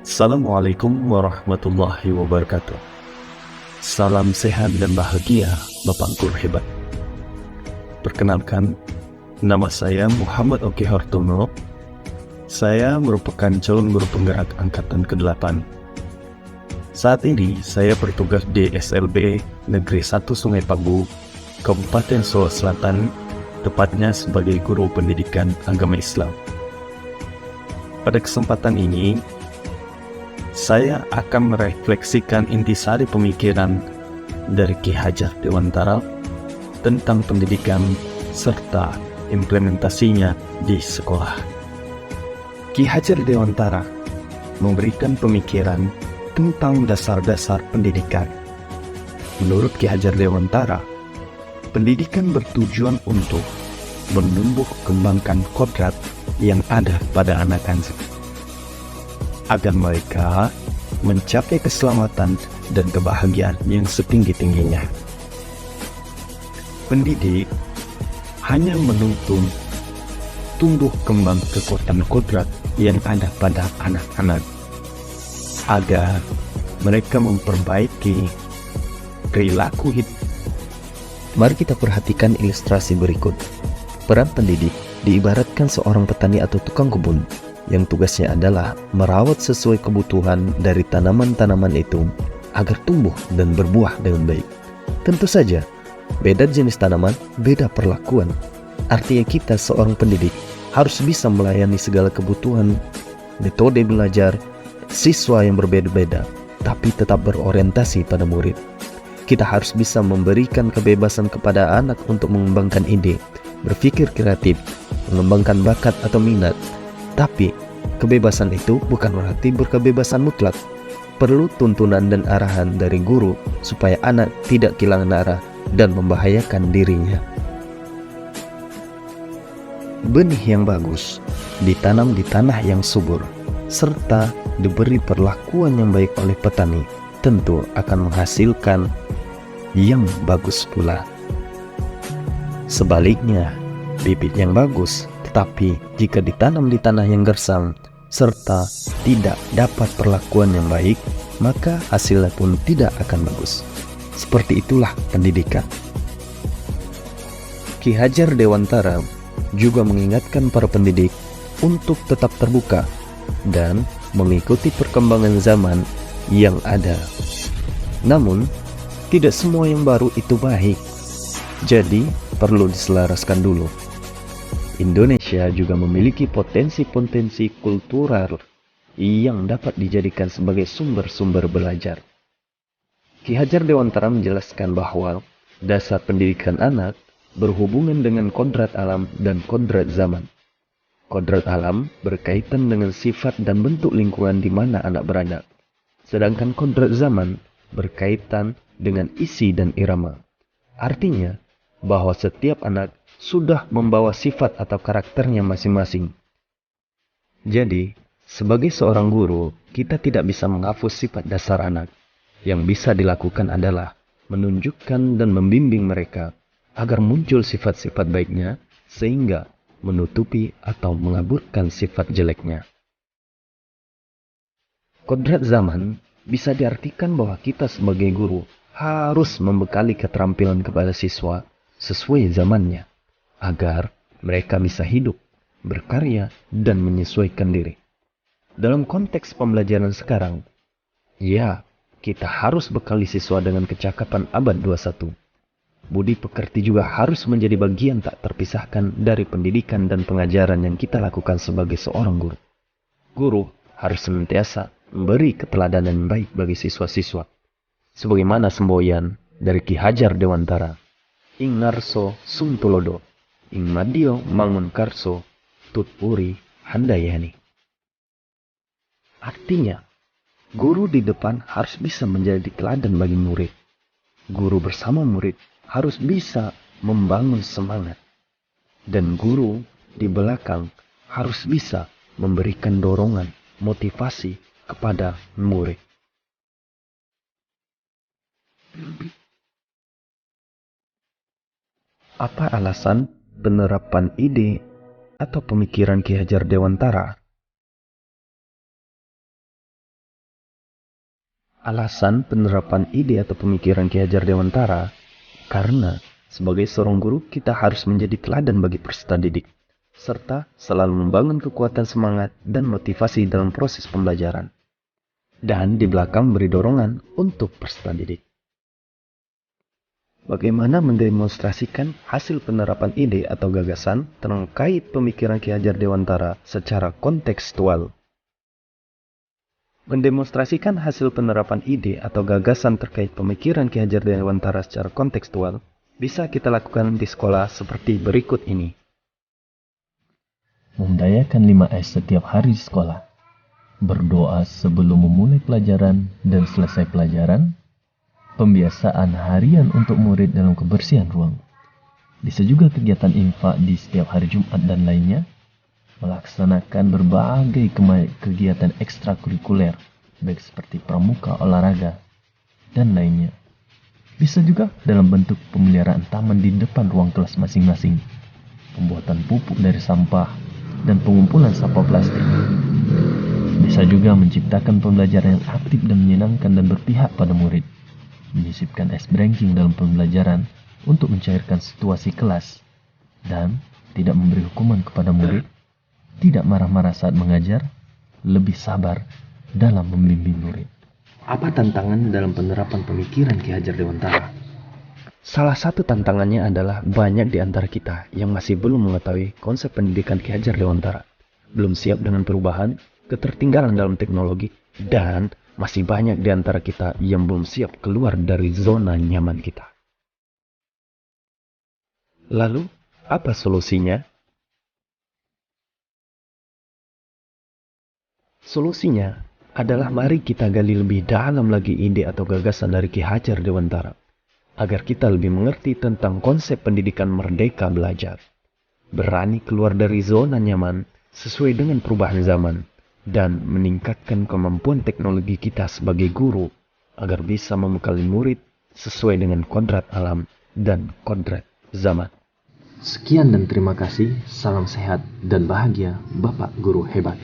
Assalamualaikum warahmatullahi wabarakatuh. Salam sehat dan bahagia Bapak Guru hebat. Perkenalkan, nama saya Muhammad Oki Hartono. Saya merupakan calon guru penggerak angkatan ke-8. Saat ini saya bertugas di SLB Negeri 1 Sungai Pagu, Kabupaten Solo Selatan, tepatnya sebagai guru pendidikan agama Islam. Pada kesempatan ini, saya akan merefleksikan intisari pemikiran dari Ki Hajar Dewantara tentang pendidikan serta implementasinya di sekolah. Ki Hajar Dewantara memberikan pemikiran tentang dasar-dasar pendidikan. Menurut Ki Hajar Dewantara, pendidikan bertujuan untuk menumbuh kembangkan kodrat yang ada pada anak-anak, agar mereka mencapai keselamatan dan kebahagiaan yang setinggi-tingginya. Pendidik hanya menuntun tumbuh kembang kekuatan kodrat yang ada pada anak-anak, agar mereka memperbaiki perilaku hidup. Mari kita perhatikan ilustrasi berikut. Peran pendidik diibaratkan seorang petani atau tukang kebun yang tugasnya adalah merawat sesuai kebutuhan dari tanaman-tanaman itu agar tumbuh dan berbuah dengan baik. Tentu saja, beda jenis tanaman, beda perlakuan. Artinya kita seorang pendidik harus bisa melayani segala kebutuhan, metode belajar, siswa yang berbeda-beda, tapi tetap berorientasi pada murid. Kita harus bisa memberikan kebebasan kepada anak untuk mengembangkan ide, berpikir kreatif, mengembangkan bakat atau minat. Tapi, kebebasan itu bukan berarti berkebebasan mutlak. Perlu tuntunan dan arahan dari guru supaya anak tidak kehilangan arah dan membahayakan dirinya. Benih yang bagus ditanam di tanah yang subur, serta diberi perlakuan yang baik oleh petani, tentu akan menghasilkan yang bagus pula. Sebaliknya, bibit yang bagus tetapi jika ditanam di tanah yang gersang serta tidak dapat perlakuan yang baik, maka hasilnya pun tidak akan bagus. Seperti itulah pendidikan. Ki Hajar Dewantara juga mengingatkan para pendidik untuk tetap terbuka dan mengikuti perkembangan zaman yang ada. Namun, tidak semua yang baru itu baik. Jadi, perlu diselaraskan dulu. Indonesia juga memiliki potensi-potensi kultural yang dapat dijadikan sebagai sumber-sumber belajar. Ki Hajar Dewantara menjelaskan bahwa dasar pendidikan anak berhubungan dengan kodrat alam dan kodrat zaman. Kodrat alam berkaitan dengan sifat dan bentuk lingkungan di mana anak berada, sedangkan kodrat zaman berkaitan dengan isi dan irama. Artinya, bahwa setiap anak sudah membawa sifat atau karakternya masing-masing. Jadi, sebagai seorang guru, kita tidak bisa menghapus sifat dasar anak. Yang bisa dilakukan adalah menunjukkan dan membimbing mereka agar muncul sifat-sifat baiknya sehingga menutupi atau mengaburkan sifat jeleknya. Kodrat zaman bisa diartikan bahwa kita sebagai guru harus membekali keterampilan kepada siswa sesuai zamannya, agar mereka bisa hidup, berkarya, dan menyesuaikan diri. Dalam konteks pembelajaran sekarang, ya, kita harus bekali siswa dengan kecakapan abad 21. Budi pekerti juga harus menjadi bagian tak terpisahkan dari pendidikan dan pengajaran yang kita lakukan sebagai seorang guru. Guru harus senantiasa memberi keteladanan yang baik bagi siswa-siswa. Sebagaimana semboyan dari Ki Hajar Dewantara, ing ngarso sumtulodo, ing madio mangun karso, tutpuri handayani. Artinya, guru di depan harus bisa menjadi teladan bagi murid. Guru bersama murid harus bisa membangun semangat. Dan guru di belakang harus bisa memberikan dorongan, motivasi kepada murid. Apa alasan penerapan ide atau pemikiran Ki Hajar Dewantara Alasan penerapan ide atau pemikiran Ki Hajar Dewantara karena sebagai seorang guru kita harus menjadi teladan bagi peserta didik, serta selalu membangun kekuatan semangat dan motivasi dalam proses pembelajaran. Dan di belakang beri dorongan untuk peserta didik. Bagaimana mendemonstrasikan hasil penerapan ide atau gagasan terkait pemikiran Ki Hajar Dewantara secara kontekstual? Mendemonstrasikan hasil penerapan ide atau gagasan terkait pemikiran Ki Hajar Dewantara secara kontekstual bisa kita lakukan di sekolah seperti berikut ini. Memdayakan 5S setiap hari di sekolah. Berdoa sebelum memulai pelajaran dan selesai pelajaran. Pembiasaan harian untuk murid dalam kebersihan ruang. Bisa juga kegiatan infak di setiap hari Jumat dan lainnya. Melaksanakan berbagai kegiatan ekstrakurikuler, baik seperti pramuka, olahraga, dan lainnya. Bisa juga dalam bentuk pemeliharaan taman di depan ruang kelas masing-masing, pembuatan pupuk dari sampah, dan pengumpulan sampah plastik. Bisa juga menciptakan pembelajaran yang aktif dan menyenangkan dan berpihak pada murid. Menyisipkan ice breaking dalam pembelajaran untuk mencairkan situasi kelas, dan tidak memberi hukuman kepada murid, tidak marah-marah saat mengajar, lebih sabar dalam membimbing murid. Apa tantangan dalam penerapan pemikiran Ki Hajar Dewantara? Salah satu tantangannya adalah banyak di antara kita yang masih belum mengetahui konsep pendidikan Ki Hajar Dewantara, belum siap dengan perubahan, ketertinggalan dalam teknologi, dan masih banyak di antara kita yang belum siap keluar dari zona nyaman kita. Lalu, apa solusinya? Solusinya adalah mari kita gali lebih dalam lagi ide atau gagasan dari Ki Hajar Dewantara, agar kita lebih mengerti tentang konsep pendidikan merdeka belajar. Berani keluar dari zona nyaman sesuai dengan perubahan zaman, dan meningkatkan kemampuan teknologi kita sebagai guru, agar bisa membekali murid sesuai dengan kodrat alam dan kodrat zaman. Sekian dan terima kasih, salam sehat dan bahagia Bapak Guru Hebat.